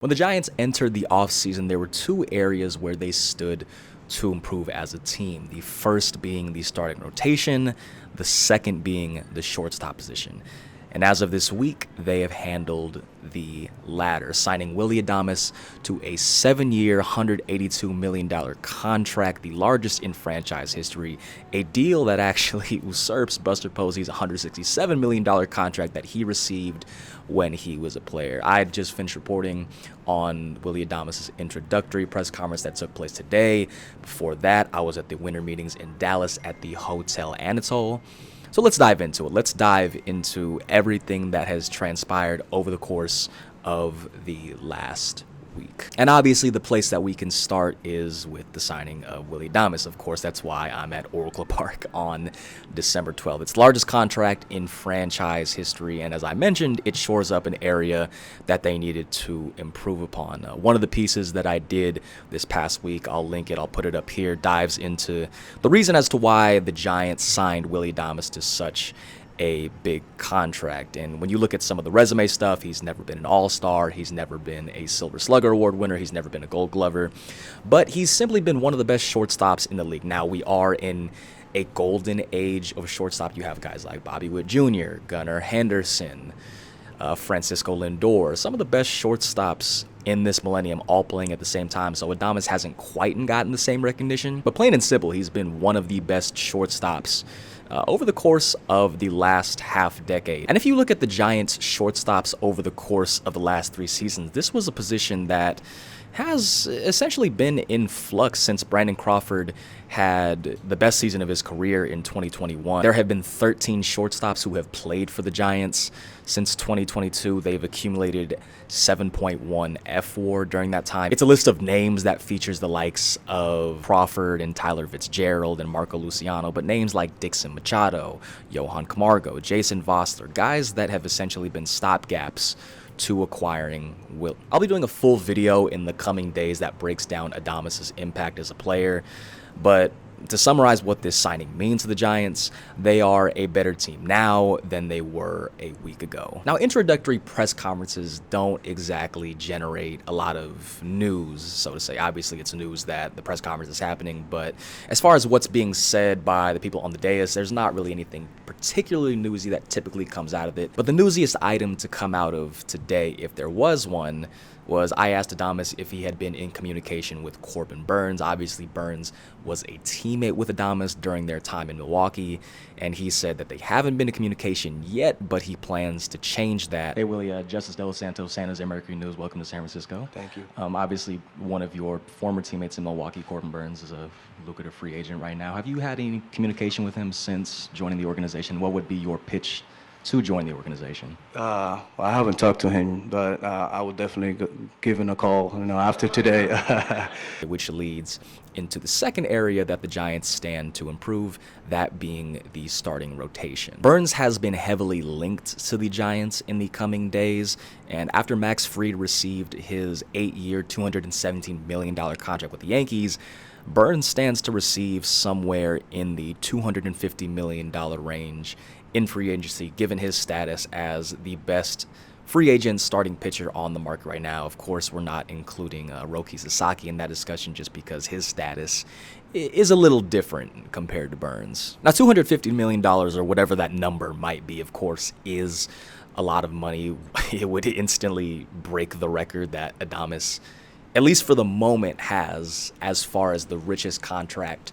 When the Giants entered the offseason, there were two areas where they stood to improve as a team. The first being the starting rotation, the second being the shortstop position. And as of this week, they have handled the latter, signing Willy to a 7-year, $182 million contract, the largest in franchise history, a deal that actually usurps Buster Posey's $167 million contract that he received when he was a player. I had just finished reporting on Willy introductory press conference that took place today. Before that, I was at the winter meetings in Dallas at the Hotel Anatole. So let's dive into it. Let's dive into everything that has transpired over the course of the last week. And obviously the place that we can start is with the signing of Willy. Of course, that's why I'm at Oracle Park on December 12th. It's the largest contract in franchise history, and as I mentioned, it shores up an area that they needed to improve upon. One of the pieces that I did this past week, I'll link it, I'll put it up here, dives into the reason as to why the Giants signed Willy to such a big contract. And when you look at some of the resume stuff, he's never been an all-star, he's never been a Silver Slugger Award winner, he's never been a Gold Glover, but he's simply been one of the best shortstops in the league. Now, we are in a golden age of shortstop. You have guys like Bobby Witt Jr., Gunnar Henderson, Francisco Lindor, some of the best shortstops in this millennium, all playing at the same time. So Adames hasn't quite gotten the same recognition, but plain and simple, he's been one of the best shortstops over the course of the last half decade. And if you look at the Giants' shortstops over the course of the last 3 seasons, this was a position that has essentially been in flux since Brandon Crawford had the best season of his career in 2021. There have been 13 shortstops who have played for the Giants since 2022. They've accumulated 7.1 F WAR during that time. It's a list of names that features the likes of Crawford and Tyler Fitzgerald and Marco Luciano, but names like Dixon Machado, Johan Camargo, Jason Vossler, guys that have essentially been stopgaps to acquiring Will. I'll be doing a full video in the coming days that breaks down Adames' impact as a player, but to summarize what this signing means to the Giants, they are a better team now than they were a week ago. Now, introductory press conferences don't exactly generate a lot of news, so to say. Obviously, it's news that the press conference is happening, but as far as what's being said by the people on the dais, there's not really anything particularly newsy that typically comes out of it. But the newsiest item to come out of today, if there was one, was I asked Adames if he had been in communication with Corbin Burnes. Obviously, Burnes was a teammate with Adames during their time in Milwaukee, and he said that they haven't been in communication yet, but he plans to change that. Hey, Willy, Justice De Los Santos, San Jose Mercury News, welcome to San Francisco. Thank you. Obviously, one of your former teammates in Milwaukee, Corbin Burnes, is a lucrative free agent right now. Have you had any communication with him since joining the organization? What would be your pitch to join the organization? Well, I haven't talked to him, but I will definitely give him a call, after today. Which leads into the second area that the Giants stand to improve, that being the starting rotation. Burnes has been heavily linked to the Giants in the coming days, and after Max Fried received his 8-year, $217 million contract with the Yankees, Burnes stands to receive somewhere in the $250 million range in free agency, given his status as the best free agent starting pitcher on the market right now. Of course, we're not including Roki Sasaki in that discussion just because his status is a little different compared to Burnes. Now, $250 million or whatever that number might be, of course, is a lot of money. It would instantly break the record that Adames, at least for the moment, has as far as the richest contract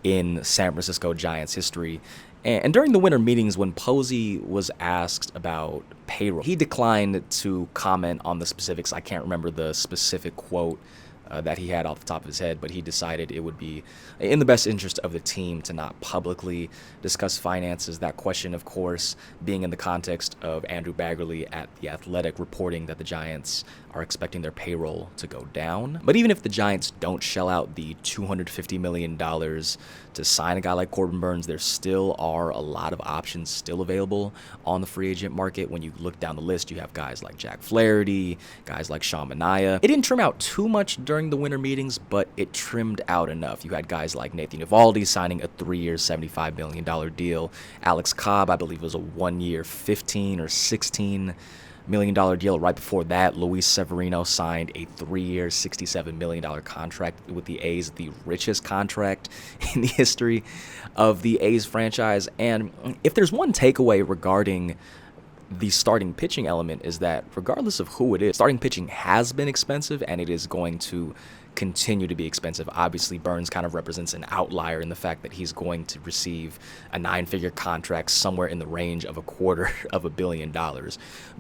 in San Francisco Giants history. And during the winter meetings, when Posey was asked about payroll, he declined to comment on the specifics. I can't remember the specific quote that he had off the top of his head, but he decided it would be in the best interest of the team to not publicly discuss finances. That question, of course, being in the context of Andrew Baggerly at The Athletic reporting that the Giants are expecting their payroll to go down. But even if the Giants don't shell out the $250 million to sign a guy like Corbin Burnes, there still are a lot of options still available on the free agent market. When you look down the list, you have guys like Jack Flaherty, guys like Sean Manaea. It didn't trim out too much during the winter meetings, but it trimmed out enough. You had guys like Nathan Eovaldi signing a 3-year, $75 million deal. Alex Cobb, I believe, was a 1-year, $15 or $16 million deal. Right before that, Luis Severino signed a 3-year, $67 million contract with the A's, the richest contract in the history of the A's franchise. And if there's one takeaway regarding the starting pitching element, is that regardless of who it is, starting pitching has been expensive, and it is going to continue to be expensive. Obviously, Burns kind of represents an outlier in the fact that he's going to receive a 9-figure contract somewhere in the range of $250 million.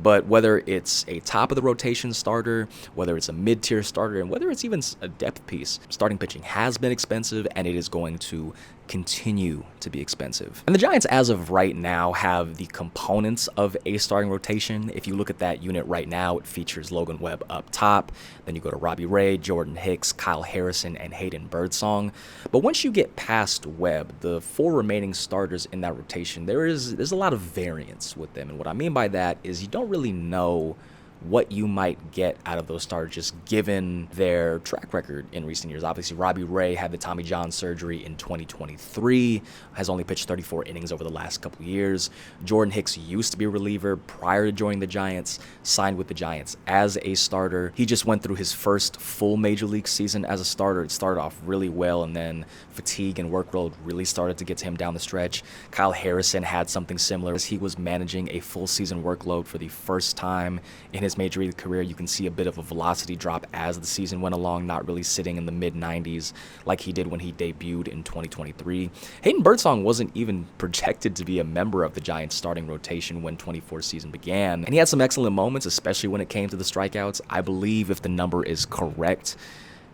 But whether it's a top of the rotation starter, whether it's a mid-tier starter, and whether it's even a depth piece, starting pitching has been expensive, and it is going to continue to be expensive. And the Giants, as of right now, have the components of a starting rotation. If you look at that unit right now, it features Logan Webb up top. Then you go to Robbie Ray, Jordan Hicks, Kyle Harrison, and Hayden Birdsong. But once you get past Webb, the 4 remaining starters in that rotation, there's a lot of variance with them. And what I mean by that is you don't really know what you might get out of those starters just given their track record in recent years. Obviously, Robbie Ray had the Tommy John surgery in 2023, has only pitched 34 innings over the last couple years. Jordan Hicks used to be a reliever prior to joining the Giants, signed with the Giants as a starter. He just went through his first full major league season as a starter. It started off really well, and then fatigue and workload really started to get to him down the stretch. Kyle Harrison had something similar as he was managing a full season workload for the first time in his major league career. You can see a bit of a velocity drop as the season went along, not really sitting in the mid-90s like he did when he debuted in 2023. Hayden Birdsong wasn't even projected to be a member of the Giants starting rotation when 24 season began, and he had some excellent moments, especially when it came to the strikeouts. I believe if the number is correct,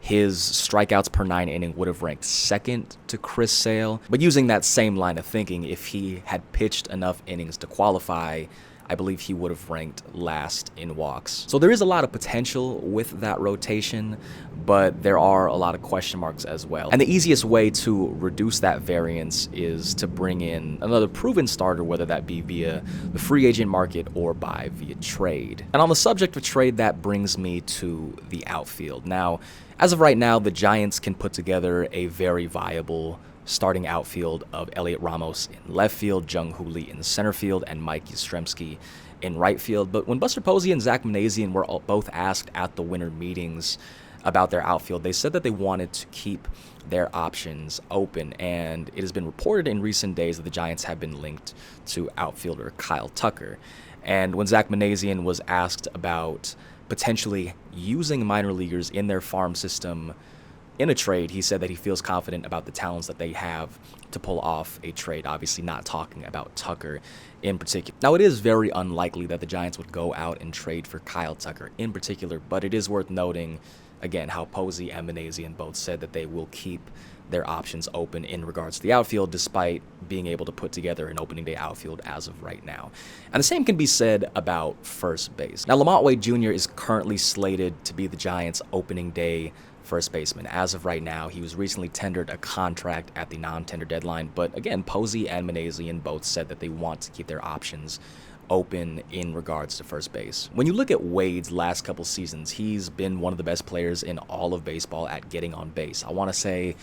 his strikeouts per 9 inning would have ranked second to Chris Sale. But using that same line of thinking, if he had pitched enough innings to qualify, I believe he would have ranked last in walks. So there is a lot of potential with that rotation, but there are a lot of question marks as well. And the easiest way to reduce that variance is to bring in another proven starter, whether that be via the free agent market or via trade. And on the subject of trade, that brings me to the outfield. Now, as of right now, the Giants can put together a very viable starting outfield of Elliot Ramos in left field, Jung Hoo Lee in center field, and Mike Yastrzemski in right field. But when Buster Posey and Zack Minasian were both asked at the winter meetings about their outfield, they said that they wanted to keep their options open, and it has been reported in recent days that the Giants have been linked to outfielder Kyle Tucker. And when Zack Minasian was asked about potentially using minor leaguers in their farm system in a trade, he said that he feels confident about the talents that they have to pull off a trade, obviously not talking about Tucker in particular. Now, it is very unlikely that the Giants would go out and trade for Kyle Tucker in particular, but it is worth noting, again, how Posey and Minasian both said that they will keep their options open in regards to the outfield, despite being able to put together an opening day outfield as of right now. And the same can be said about first base. Now, Lamont Wade Jr. is currently slated to be the Giants' opening day first baseman. As of right now, he was recently tendered a contract at the non-tender deadline, but again, Posey and Minasian both said that they want to keep their options open in regards to first base. When you look at Wade's last couple seasons, he's been one of the best players in all of baseball at getting on base. I want to say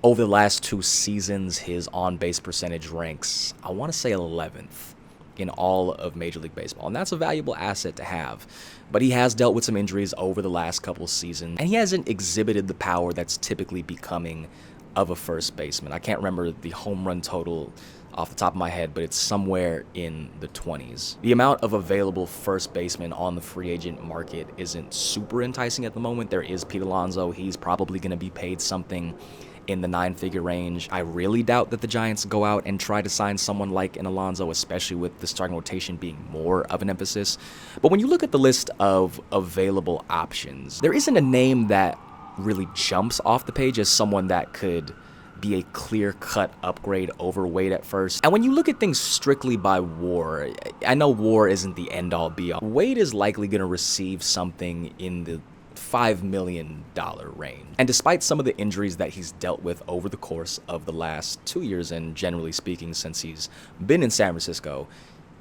over the last 2 seasons, his on-base percentage ranks, I want to say 11th in all of Major League Baseball, and that's a valuable asset to have. But he has dealt with some injuries over the last couple seasons, and he hasn't exhibited the power that's typically becoming of a first baseman. I can't remember the home run total off the top of my head, but it's somewhere in the 20s. The amount of available first basemen on the free agent market isn't super enticing at the moment. There is Pete Alonso. He's probably going to be paid something in the 9-figure range. I really doubt that the Giants go out and try to sign someone like an Alonso, especially with the starting rotation being more of an emphasis. But when you look at the list of available options, there isn't a name that really jumps off the page as someone that could be a clear-cut upgrade over Wade at first. And when you look at things strictly by WAR, I know WAR isn't the end-all be-all. Wade is likely going to receive something in the $5 million range. And despite some of the injuries that he's dealt with over the course of the last 2 years, and generally speaking since he's been in San Francisco,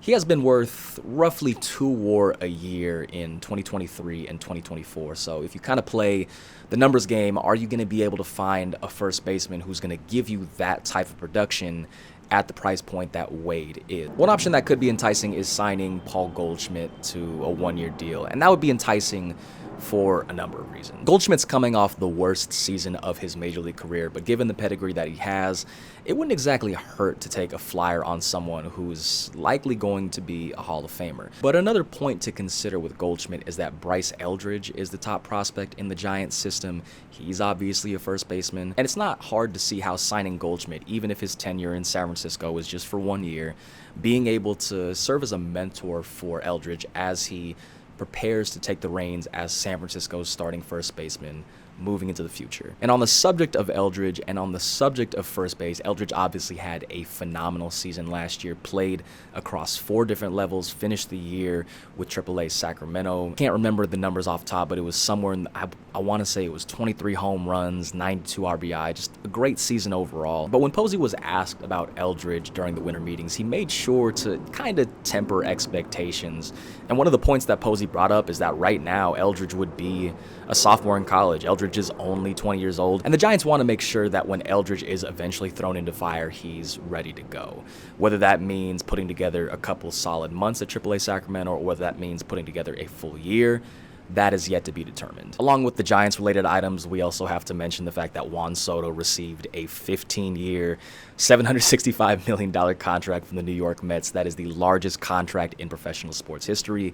he has been worth roughly 2 WAR a year in 2023 and 2024. So if you kind of play the numbers game, are you going to be able to find a first baseman who's going to give you that type of production at the price point that Wade is. One option that could be enticing is signing Paul Goldschmidt to a one-year deal, and that would be enticing for a number of reasons. Goldschmidt's coming off the worst season of his major league career, but given the pedigree that he has, it wouldn't exactly hurt to take a flyer on someone who's likely going to be a Hall of Famer. But another point to consider with Goldschmidt is that Bryce Eldridge is the top prospect in the Giants system. He's obviously a first baseman, and it's not hard to see how signing Goldschmidt, even if his tenure in San Francisco was just for 1 year, being able to serve as a mentor for Eldridge as he prepares to take the reins as San Francisco's starting first baseman moving into the future. And on the subject of Eldridge and on the subject of first base, Eldridge obviously had a phenomenal season last year, played across 4 different levels, finished the year with AAA Sacramento. Can't remember the numbers off top, but it was somewhere in, I want to say it was 23 home runs, 92 RBI, just a great season overall. But when Posey was asked about Eldridge during the winter meetings, he made sure to kind of temper expectations. And one of the points that Posey brought up is that right now, Eldridge would be a sophomore in college. Eldridge is only 20 years old, and the Giants want to make sure that when Eldridge is eventually thrown into fire, he's ready to go. Whether that means putting together a couple solid months at AAA Sacramento, or whether that means putting together a full year, that is yet to be determined. Along with the Giants-related items, we also have to mention the fact that Juan Soto received a 15-year, $765 million contract from the New York Mets. That is the largest contract in professional sports history.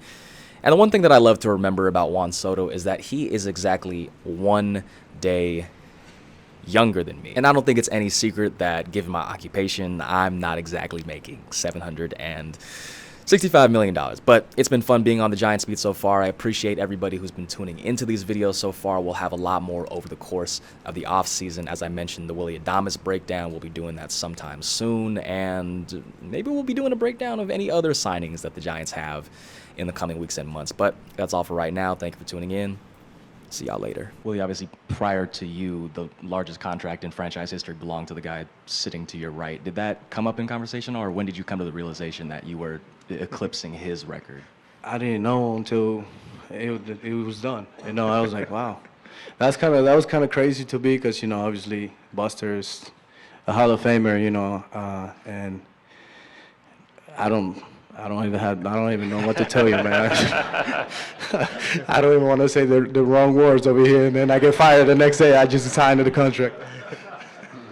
And the one thing that I love to remember about Juan Soto is that he is exactly 1 day younger than me. And I don't think it's any secret that, given my occupation, I'm not exactly making $765 million. But it's been fun being on the Giants beat so far. I appreciate everybody who's been tuning into these videos so far. We'll have a lot more over the course of the offseason. As I mentioned, the Willy breakdown, we'll be doing that sometime soon. And maybe we'll be doing a breakdown of any other signings that the Giants have in the coming weeks and months. But that's all for right now. Thank you for tuning in. See y'all later. Willy, obviously, prior to you, the largest contract in franchise history belonged to the guy sitting to your right. Did that come up in conversation, or when did you come to the realization that you were eclipsing his record? I didn't know until it was done. I was like, wow. That was kind of crazy to be, because obviously Buster's a Hall of Famer, and I don't even know what to tell you, man. I don't even want to say the wrong words over here, and then I get fired the next day. I just signed the contract.